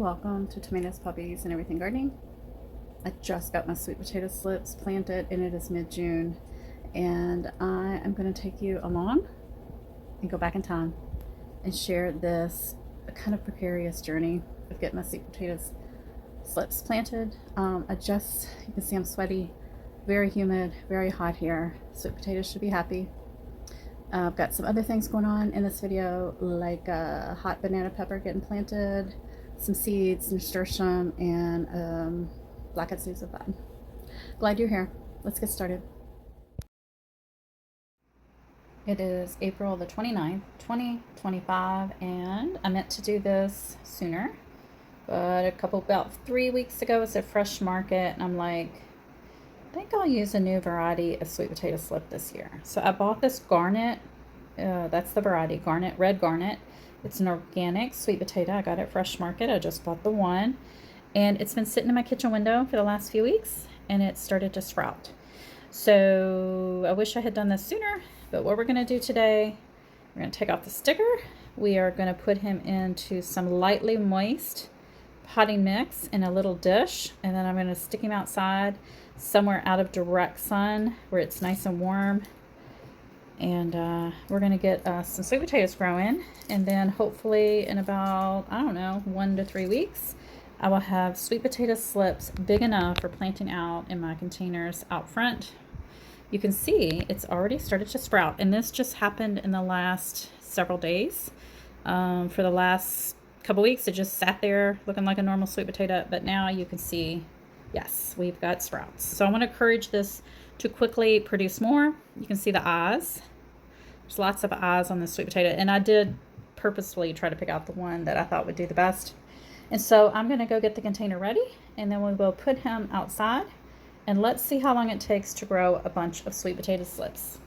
welcome to Tomatoes, Puppies, and Everything Gardening. I just got my sweet potato slips planted and it is mid-June, and I am going to take you along and go back in time and share this kind of precarious journey of getting my sweet potatoes slips planted. You can see I'm sweaty, very humid, very hot here. Sweet potatoes should be happy. I've got some other things going on in this video, like a hot banana pepper getting planted, some seeds, nasturtium, and black-eyed Susan button. Glad you're here. Let's get started. It is April the 29th, 2025, and I meant to do this sooner, but about 3 weeks ago it's a fresh market, and I'm like, I think I'll use a new variety of sweet potato slip this year. So I bought this Garnet. That's the variety, Garnet, red Garnet. It's an organic sweet potato. I got it fresh market. I just bought the one, and it's been sitting in my kitchen window for the last few weeks, and it started to sprout. So I wish I had done this sooner, but what we're going to do today, we're going to take off the sticker. We are going to put him into some lightly moist potting mix in a little dish, and then I'm going to stick him outside somewhere out of direct sun where it's nice and warm, and we're going to get some sweet potatoes growing, and then hopefully in about, I don't know, 1 to 3 weeks I will have sweet potato slips big enough for planting out in my containers out front. You can see it's already started to sprout, and this just happened in the last several days. For the last couple weeks it just sat there looking like a normal sweet potato, but now you can see, yes, we've got sprouts. So I want to encourage this to quickly produce more. You can see the eyes. There's lots of eyes on this sweet potato, and I did purposefully try to pick out the one that I thought would do the best. And so I'm going to go get the container ready, and then we will put him outside, and let's see how long it takes to grow a bunch of sweet potato slips.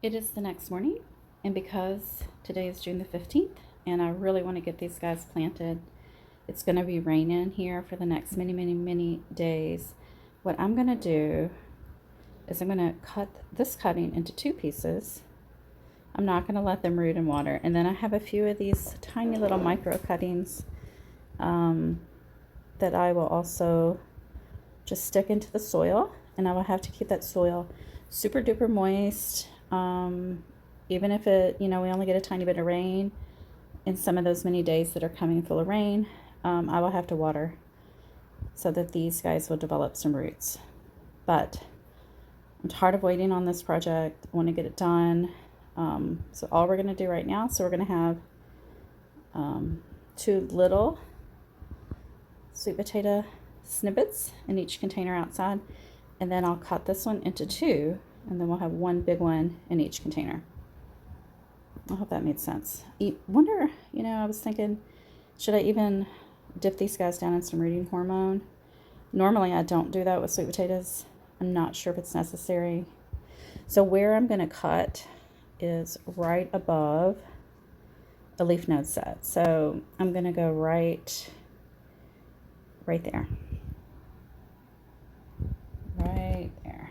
It is the next morning, and because today is June the 15th and I really want to get these guys planted, it's going to be raining here for the next many days. What I'm going to do is I'm going to cut this cutting into 2 pieces. I'm not going to let them root in water, and then I have a few of these tiny little micro cuttings that I will also just stick into the soil, and I will have to keep that soil super duper moist. Even if we only get a tiny bit of rain in some of those many days that are coming full of rain, I will have to water so that these guys will develop some roots. But I'm tired of waiting on this project. I want to get it done. So all we're going to do right now, so we're going to have 2 little sweet potato snippets in each container outside, and then I'll cut this one into 2, and then we'll have 1 big one in each container. I hope that made sense. I was thinking, should I even dip these guys down in some rooting hormone? Normally I don't do that with sweet potatoes. I'm not sure if it's necessary. So where I'm going to cut is right above a leaf node set. So I'm going to go right there. Right there.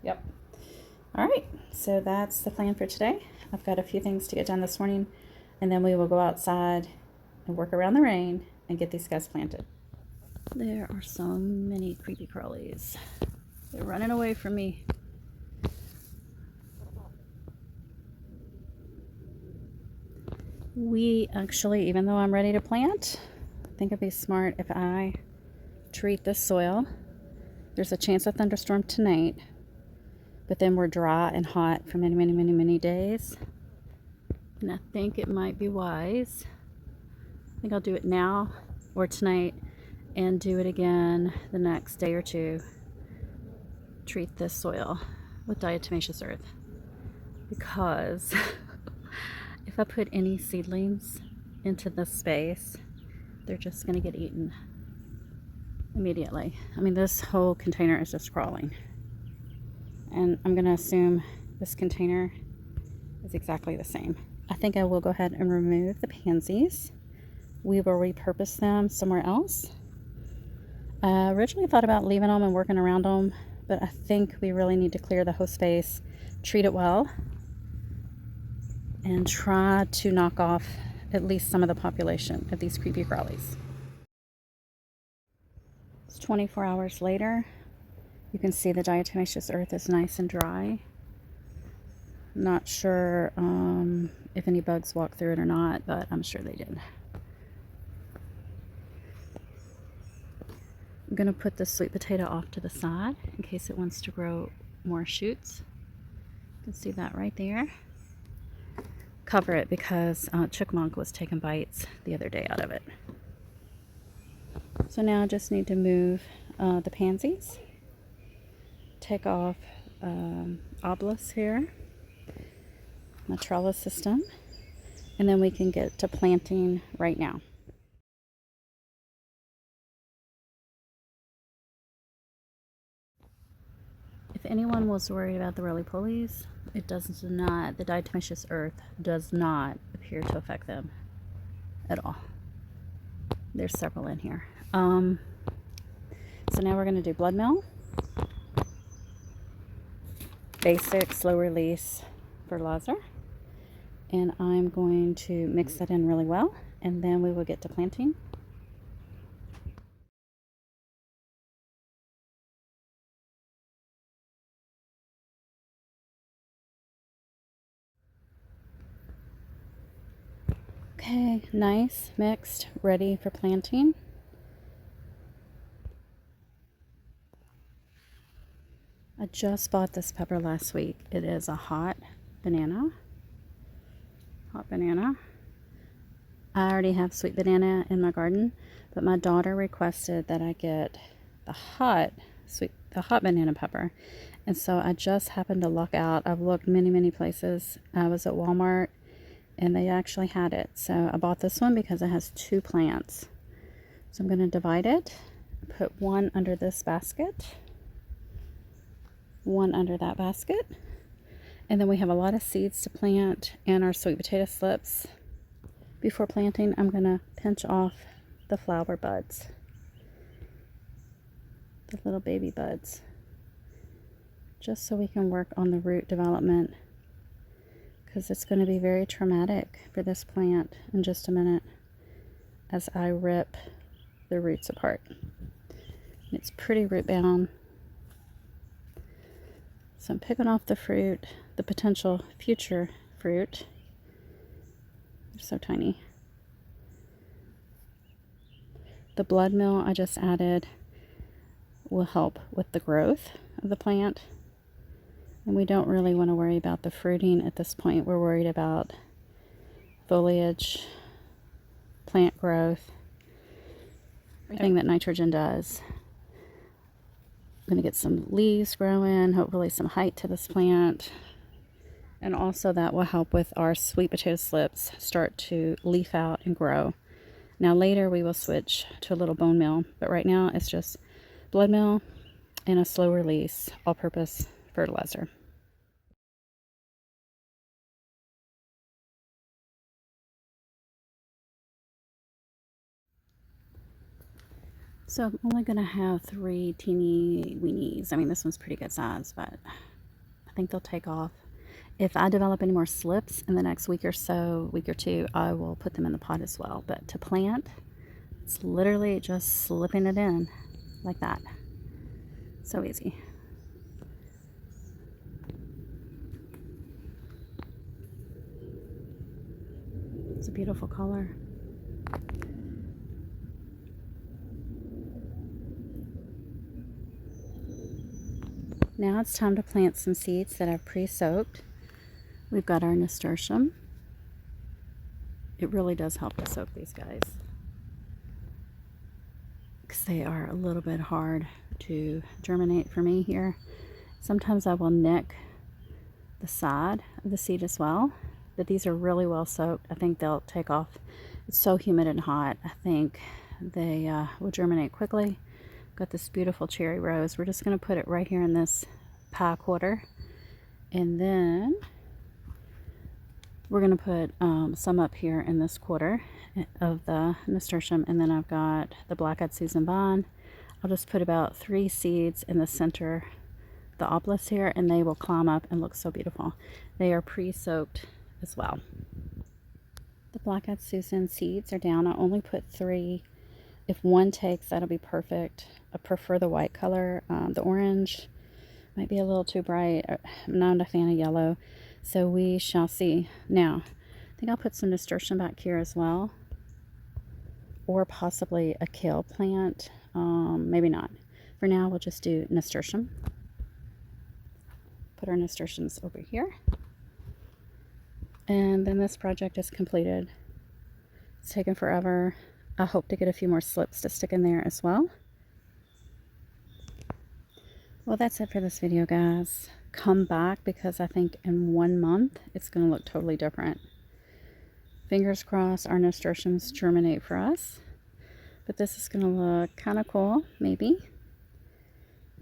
Yep. All right, so that's the plan for today. I've got a few things to get done this morning, and then we will go outside and work around the rain and get these guys planted. There are so many creepy crawlies. They're running away from me. We actually, even though I'm ready to plant, I think it'd be smart if I treat this soil. There's a chance of thunderstorm tonight, but then we're dry and hot for many, many, many, many days. And I think it might be wise. I think I'll do it now or tonight and do it again the next day or two. Treat this soil with diatomaceous earth, because if I put any seedlings into this space, they're just going to get eaten immediately. I mean, this whole container is just crawling. And I'm going to assume this container is exactly the same. I think I will go ahead and remove the pansies. We will repurpose them somewhere else. I originally thought about leaving them and working around them, but I think we really need to clear the whole space, treat it well, and try to knock off at least some of the population of these creepy crawlies. It's 24 hours later. You can see the diatomaceous earth is nice and dry. Not sure if any bugs walked through it or not, but I'm sure they did. I'm going to put the sweet potato off to the side in case it wants to grow more shoots. You can see that right there. Cover it because Chipmunk was taking bites the other day out of it. So now I just need to move the pansies. Take off obelisk here, my trellis system, and then we can get to planting right now. If anyone was worried about the roly-polies, it does not, the diatomaceous earth does not appear to affect them at all. There's several in here. So now we're going to do blood meal. Basic slow release fertilizer. And I'm going to mix that in really well, and then we will get to planting. Okay, nice, mixed, ready for planting. I just bought this pepper last week. It is a hot banana. Hot banana. I already have sweet banana in my garden, but my daughter requested that I get the hot banana pepper. And so I just happened to luck out. I've looked many, many places. I was at Walmart and they actually had it. So I bought this one because it has 2 plants. So I'm going to divide it, put one under this basket, one under that basket, and then we have a lot of seeds to plant and our sweet potato slips. Before planting, I'm going to pinch off the flower buds, the little baby buds, just so we can work on the root development, because it's going to be very traumatic for this plant in just a minute as I rip the roots apart. It's pretty root bound. So I'm picking off the fruit, the potential future fruit. They're so tiny. The blood meal I just added will help with the growth of the plant. And we don't really want to worry about the fruiting at this point. We're worried about foliage, plant growth, everything that nitrogen does. I'm going to get some leaves growing, hopefully some height to this plant. And also that will help with our sweet potato slips start to leaf out and grow. Now later we will switch to a little bone meal, but right now it's just blood meal and a slow release all-purpose fertilizer. So I'm only going to have 3 teeny weenies. I mean, this one's pretty good size, but I think they'll take off. If I develop any more slips in the next week or so, week or two, I will put them in the pot as well. But to plant, it's literally just slipping it in like that. So easy. It's a beautiful color. Now it's time to plant some seeds that I've pre-soaked. We've got our nasturtium. It really does help to soak these guys, because they are a little bit hard to germinate for me here. Sometimes I will nick the side of the seed as well, but these are really well soaked. I think they'll take off. It's so humid and hot. I think they will germinate quickly. Got this beautiful cherry rose. We're just going to put it right here in this pie quarter, and then we're going to put some up here in this quarter of the nasturtium, and then I've got the black-eyed Susan vine. I'll just put about 3 seeds in the center, the obelisk here, and they will climb up and look so beautiful. They are pre-soaked as well. The black-eyed Susan seeds are down. I only put 3. If one takes, that'll be perfect. I prefer the white color. The orange might be a little too bright. I'm not a fan of yellow, so we shall see. Now, I think I'll put some nasturtium back here as well, or possibly a kale plant. Maybe not. For now, we'll just do nasturtium. Put our nasturtiums over here. And then this project is completed. It's taken forever. I hope to get a few more slips to stick in there as well. Well, that's it for this video, guys. Come back, because I think in 1 month it's going to look totally different. Fingers crossed our nasturtiums germinate for us. But this is going to look kind of cool, maybe.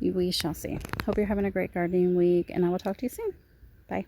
We shall see. Hope you're having a great gardening week, and I will talk to you soon. Bye.